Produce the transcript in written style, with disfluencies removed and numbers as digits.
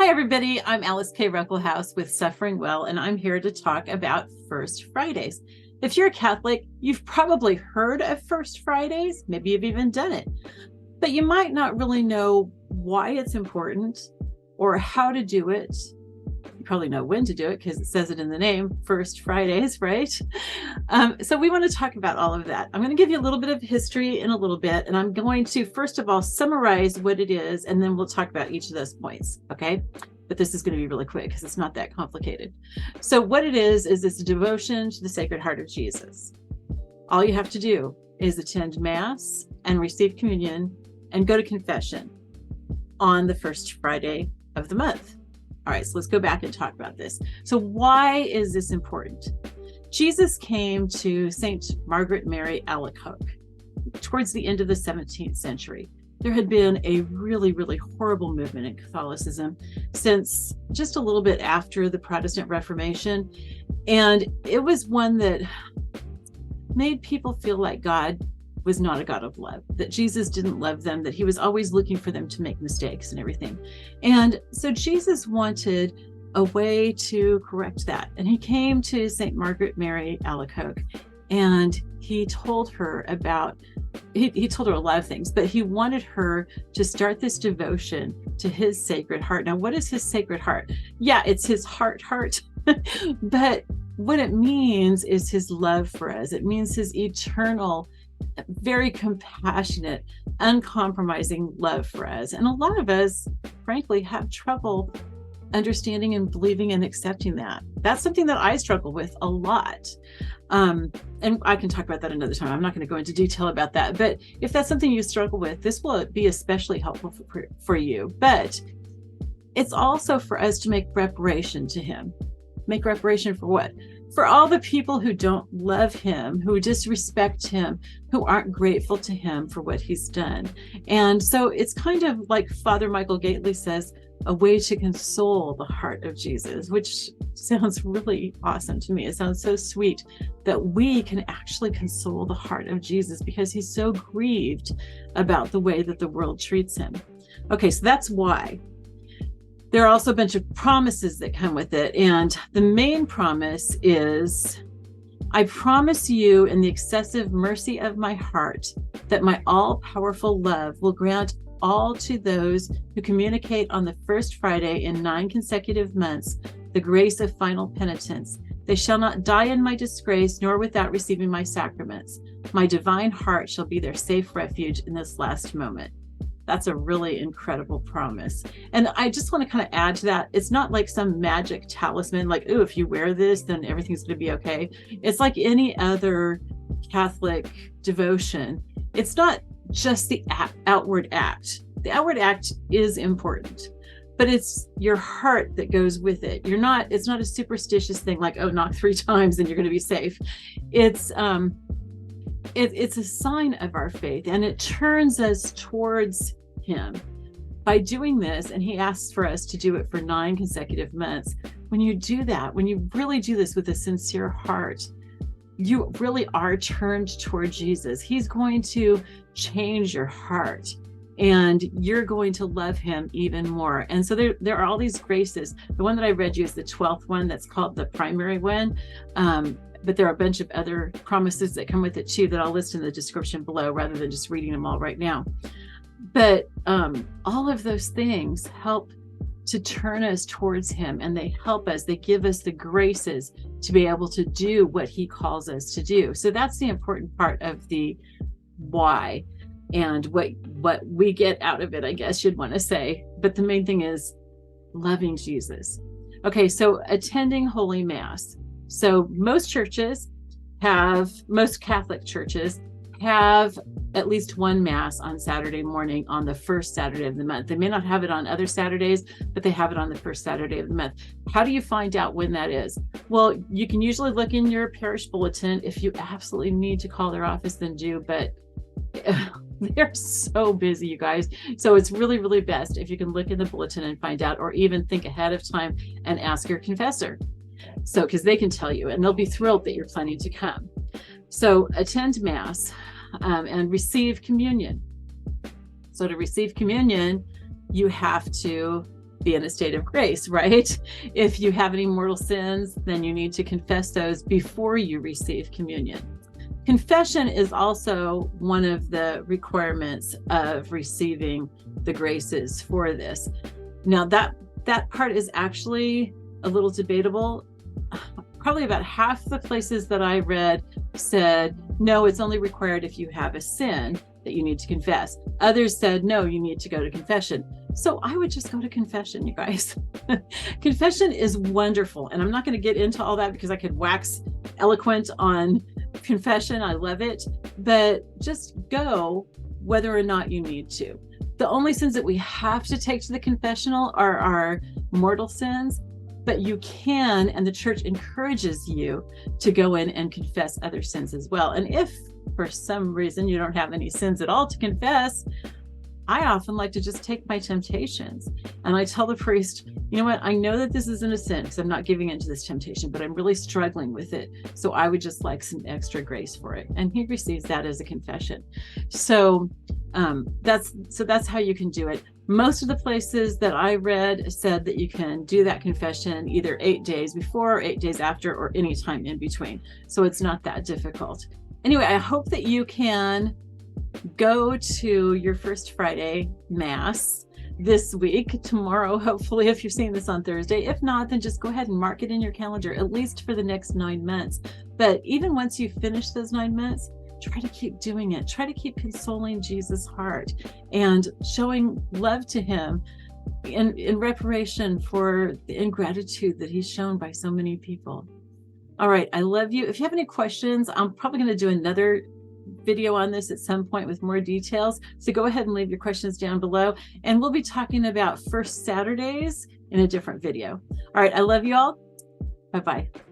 Hi, everybody. I'm Alice K. Ruckelhaus with SufferingWell, and I'm here to talk about First Fridays. If you're a Catholic, you've probably heard of First Fridays. Maybe you've even done it, but you might not really know why it's important or how to do it. You probably know when to do it because it says it in the name, First Fridays, right? So we want to talk about all of that. I'm going to give you a little bit of history in a little bit, and I'm going to, first of all, summarize what it is, and then we'll talk about each of those points, okay? But this is going to be really quick because it's not that complicated. So what it is this devotion to the Sacred Heart of Jesus. All you have to do is attend Mass and receive communion and go to confession on the first Friday of the month. All right, so let's go back and talk about this. So why is this important? Jesus came to St. Margaret Mary Alacoque towards the end of the 17th century. There had been a really, really horrible movement in Catholicism since just a little bit after the Protestant Reformation. And it was one that made people feel like God was not a God of love, that Jesus didn't love them, that he was always looking for them to make mistakes and everything. And so Jesus wanted a way to correct that. And he came to St. Margaret Mary Alacoque, and he told her about, he told her a lot of things, but he wanted her to start this devotion to his Sacred Heart. Now, what is his Sacred Heart? Yeah, it's his heart, but what it means is his love for us. It means his eternal, very compassionate, uncompromising love for us. And a lot of us, frankly, have trouble understanding and believing and accepting that. That's something that I struggle with a lot. And I can talk about that another time. I'm not going to go into detail about that. But if that's something you struggle with, this will be especially helpful for you. But it's also for us to make reparation to him. Make reparation for what? For all the people who don't love him, who disrespect him, who aren't grateful to him for what he's done. And so it's kind of like Father Michael Gately says, a way to console the heart of Jesus, which sounds really awesome to me. It sounds so sweet that we can actually console the heart of Jesus because he's so grieved about the way that the world treats him. Okay, so that's why. There are also a bunch of promises that come with it. And the main promise is, I promise you in the excessive mercy of my heart that my all-powerful love will grant all to those who communicate on the first Friday in 9 consecutive months the grace of final penitence. They shall not die in my disgrace, nor without receiving my sacraments. My divine heart shall be their safe refuge in this last moment. That's a really incredible promise. And I just want to kind of add to that. It's not like some magic talisman, like, oh, if you wear this, then everything's going to be okay. It's like any other Catholic devotion. It's not just the outward act. The outward act is important, but it's your heart that goes with it. It's not a superstitious thing like, oh, knock 3 times and you're going to be safe. It's a sign of our faith, and it turns us towards him by doing this. And he asks for us to do it for 9 consecutive months. When you do that, when you really do this with a sincere heart, you really are turned toward Jesus. He's going to change your heart, and you're going to love him even more. And so there are all these graces. The one that I read you is the 12th one. That's called the primary one. But there are a bunch of other promises that come with it too that I'll list in the description below rather than just reading them all right now. But all of those things help to turn us towards him, and they help us, they give us the graces to be able to do what he calls us to do. So that's the important part of the why, and what we get out of it, I guess you'd want to say. But the main thing is loving Jesus. Okay, so attending Holy Mass. So most Catholic churches have at least one Mass on Saturday morning on the first Saturday of the month. They may not have it on other Saturdays, but they have it on the first Saturday of the month. How do you find out when that is? Well, you can usually look in your parish bulletin. If you absolutely need to call their office, then do, but they're so busy, you guys. So it's really, really best if you can look in the bulletin and find out, or even think ahead of time and ask your confessor. So, because they can tell you, and they'll be thrilled that you're planning to come. So attend Mass and receive communion. So to receive communion, you have to be in a state of grace, right? If you have any mortal sins, then you need to confess those before you receive communion. Confession is also one of the requirements of receiving the graces for this. Now that part is actually a little debatable. Probably about half the places that I read said, no, it's only required if you have a sin that you need to confess. Others said, no, you need to go to confession. So I would just go to confession, you guys. Confession is wonderful. And I'm not going to get into all that because I could wax eloquent on confession. I love it. But just go whether or not you need to. The only sins that we have to take to the confessional are our mortal sins, but you can, and the church encourages you to go in and confess other sins as well. And if for some reason you don't have any sins at all to confess, I often like to just take my temptations and I tell the priest, you know what, I know that this isn't a sin because I'm not giving into this temptation, but I'm really struggling with it. So I would just like some extra grace for it. And he receives that as a confession. So that's how you can do it. Most of the places that I read said that you can do that confession either 8 days before, or 8 days after, or any time in between. So it's not that difficult. Anyway, I hope that you can go to your First Friday Mass this week, tomorrow, hopefully, if you're seeing this on Thursday. If not, then just go ahead and mark it in your calendar, at least for the next 9 months. But even once you finish those 9 months, try to keep doing it. Try to keep consoling Jesus' heart and showing love to him in reparation for the ingratitude that he's shown by so many people. All right, I love you. If you have any questions, I'm probably going to do another video on this at some point with more details. So go ahead and leave your questions down below. And we'll be talking about First Saturdays in a different video. All right, I love you all. Bye-bye.